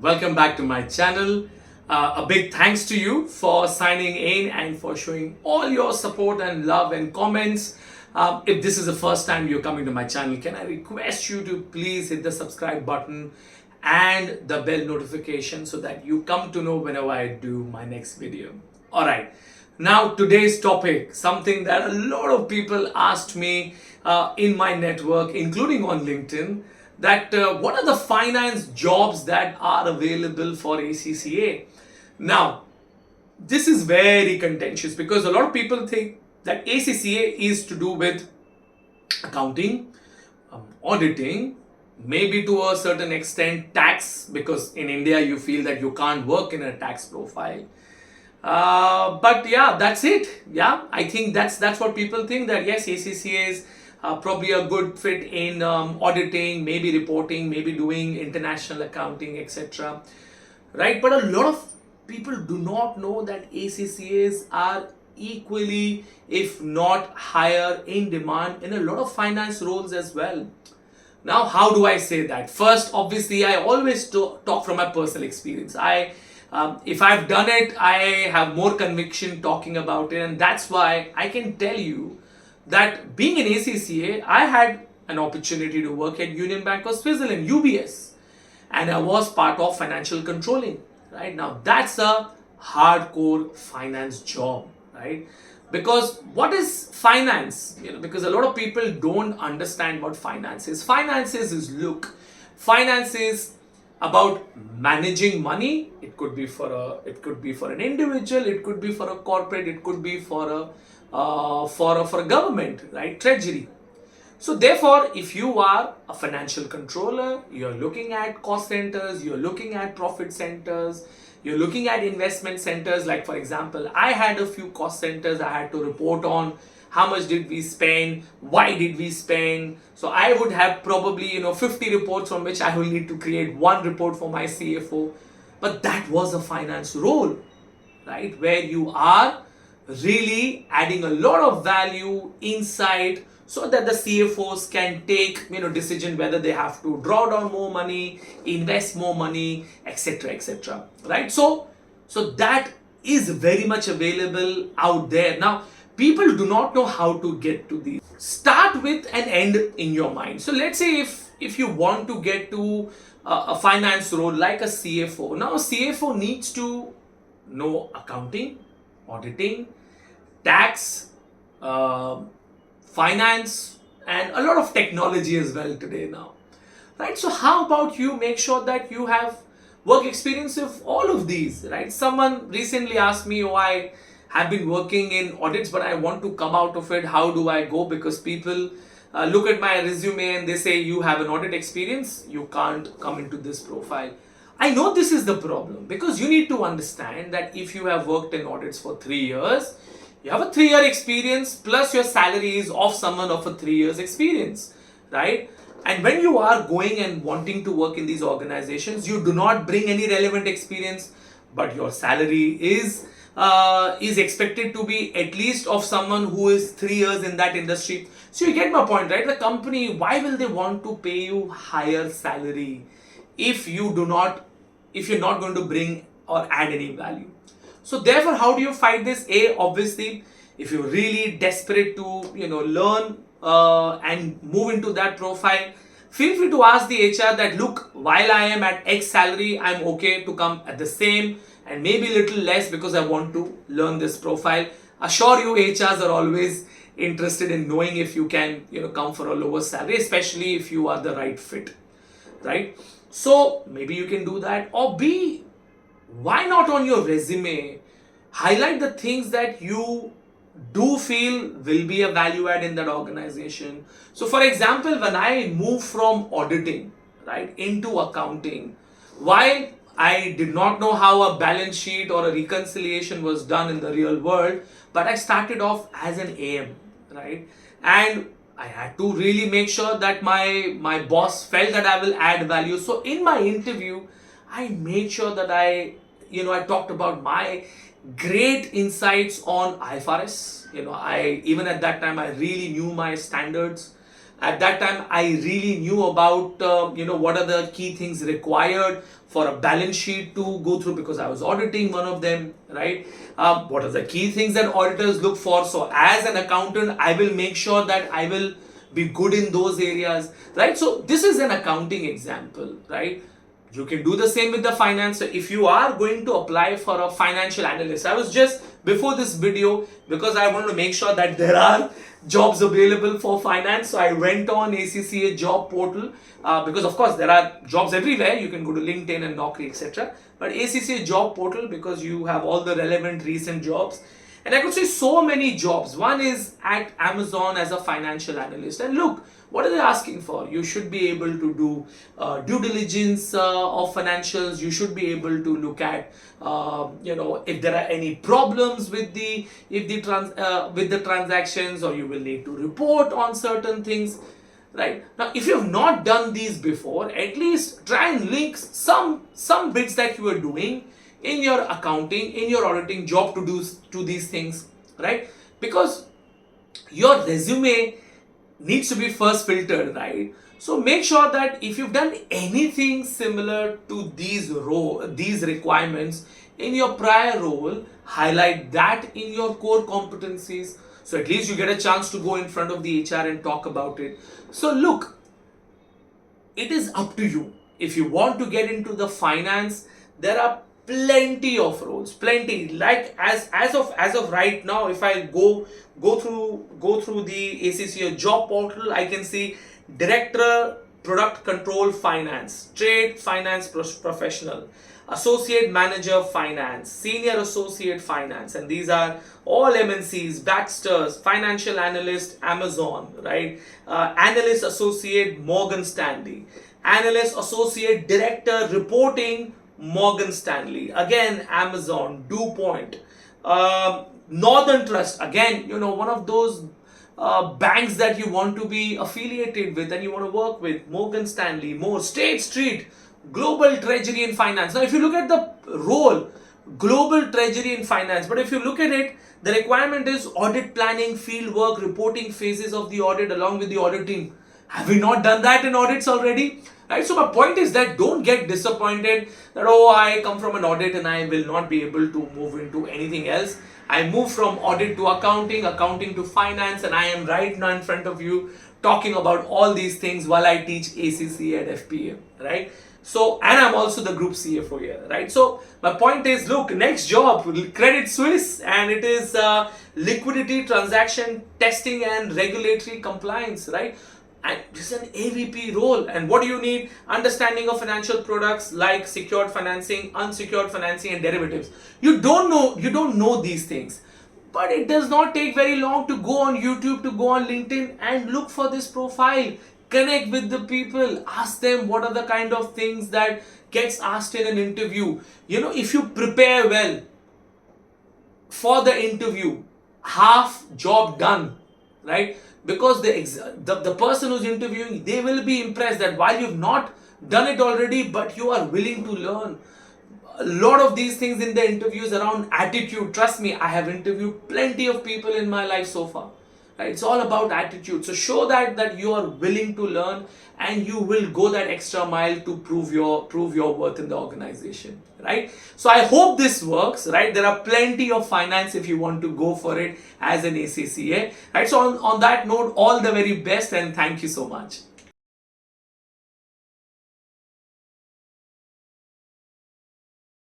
Welcome back to my channel. A big thanks to you for signing in and for showing all your support and love and comments. If this is the first time you're coming to my channel, can I request you to please hit the subscribe button and the bell notification so that you come to know whenever I do my next video. Alright, now today's topic, something that a lot of people asked me in my network, including on LinkedIn, that what are the finance jobs that are available for ACCA? Now, this is very contentious because a lot of people think that ACCA is to do with accounting, auditing, maybe to a certain extent tax, because in India you feel that you can't work in a tax profile. But yeah, that's it. Yeah, I think that's what people think, that yes, ACCA is probably a good fit in auditing, maybe reporting, maybe doing international accounting, etc. Right? But a lot of people do not know that ACCAs are equally, if not higher, in demand in a lot of finance roles as well. Now, how do I say that? First, obviously, I always talk from my personal experience. If I've done it, I have more conviction talking about it, and that's why I can tell you that being in ACCA, I had an opportunity to work at Union Bank of Switzerland, UBS, and I was part of financial controlling. Right now, that's a hardcore finance job, right? Because what is finance? Because a lot of people don't understand what finance is. Finances is finance is about managing money. It could be for an individual, it could be for a corporate, it could be for a government, right? Treasury. So therefore, if you are a financial controller, you're looking at cost centers, you're looking at profit centers, you're looking at investment centers. Like for example, I had a few cost centers I had to report on. How much did we spend? Why did we spend? So I would have probably 50 reports from which I will need to create one report for my CFO. But that was a finance role, right? Where you are really adding a lot of value, insight, so that the CFOs can take decision whether they have to draw down more money, invest more money, etc., etc. Right? So that is very much available out there. Now, people do not know how to get to these. Start with an end in your mind. So let's say if you want to get to a finance role like a CFO. Now, a CFO needs to know accounting, auditing, tax, finance, and a lot of technology as well today now, right? So how about you make sure that you have work experience of all of these, right? Someone recently asked me, oh, I have been working in audits, but I want to come out of it. How do I go? Because people look at my resume and they say, you have an audit experience, you can't come into this profile. I know this is the problem, because you need to understand that if you have worked in audits for 3 years, you have a 3-year experience plus your salary is of someone of a 3 years experience, right? And when you are going and wanting to work in these organizations, you do not bring any relevant experience, but your salary is expected to be at least of someone who is 3 years in that industry. So you get my point, right? The company, why will they want to pay you higher salary if you're not going to bring or add any value? So therefore, how do you fight this? Obviously, if you're really desperate to learn and move into that profile, feel free to ask the HR that, look, while I am at X salary, I'm okay to come at the same and maybe a little less because I want to learn this profile. Assure you, HRs are always interested in knowing if you can come for a lower salary, especially if you are the right fit, right? So maybe you can do that. Or B, why not on your resume highlight the things that you do feel will be a value add in that organization? So for example, when I moved from auditing, right, into accounting, while I did not know how a balance sheet or a reconciliation was done in the real world, but I started off as an AM, right? And I had to really make sure that my boss felt that I will add value. So in my interview, I made sure that I talked about my great insights on IFRS. Even at that time, I really knew my standards. At that time, I really knew about what are the key things required for a balance sheet to go through, because I was auditing one of them, right? What are the key things that auditors look for? So as an accountant, I will make sure that I will be good in those areas, right? So this is an accounting example, right? You can do the same with the finance. So if you are going to apply for a financial analyst, I was just before this video, because I want to make sure that there are jobs available for finance, so I went on ACCA job portal, because of course there are jobs everywhere. You can go to LinkedIn and Naukri, etc. But ACCA job portal, because you have all the relevant recent jobs. And I could see so many jobs. One is at Amazon as a financial analyst. And look, what are they asking for? You should be able to do due diligence of financials. You should be able to look at, if there are any problems with the transactions, or you will need to report on certain things. Right now, if you have not done these before, at least try and link some bits that you are doing in your accounting, in your auditing job to these things, right? Because your resume needs to be first filtered, right? So make sure that if you've done anything similar to these requirements in your prior role, highlight that in your core competencies. So at least you get a chance to go in front of the HR and talk about it. So look, it is up to you. If you want to get into the finance, there are plenty of roles, plenty. Like as of right now, if I go through the ACCA job portal, I can see director product control finance, trade finance professional, associate manager finance, senior associate finance, and these are all MNCs, Baxter's, financial analyst Amazon, right? Analyst associate Morgan Stanley, analyst associate director reporting Morgan Stanley, again Amazon, DuPont, Northern Trust, again, one of those banks that you want to be affiliated with and you want to work with, Morgan Stanley, more State Street, Global Treasury and Finance. Now, if you look at the role, Global Treasury and Finance, but if you look at it, the requirement is audit planning, field work, reporting phases of the audit along with the auditing. Have we not done that in audits already? Right? So my point is that don't get disappointed that, oh, I come from an audit and I will not be able to move into anything else. I moved from audit to accounting, accounting to finance, and I am right now in front of you talking about all these things while I teach ACCA at FPA, right? So, and I'm also the group CFO here, right? So my point is, look, next job, Credit Suisse, and it is liquidity, transaction, testing and regulatory compliance, right? And this is an AVP role. And what do you need? Understanding of financial products like secured financing, unsecured financing, and derivatives. You don't know these things. But it does not take very long to go on YouTube, to go on LinkedIn and look for this profile. Connect with the people. Ask them what are the kind of things that gets asked in an interview. If you prepare well for the interview, half job done, right? Because the person who's interviewing, they will be impressed that while you've not done it already, but you are willing to learn. A lot of these things in the interviews around attitude. Trust me, I have interviewed plenty of people in my life so far. Right? It's all about attitude. So show that you are willing to learn, and you will go that extra mile to prove your worth in the organization. Right? So I hope this works. Right? There are plenty of finance if you want to go for it as an ACCA. Right? So on that note, all the very best, and thank you so much.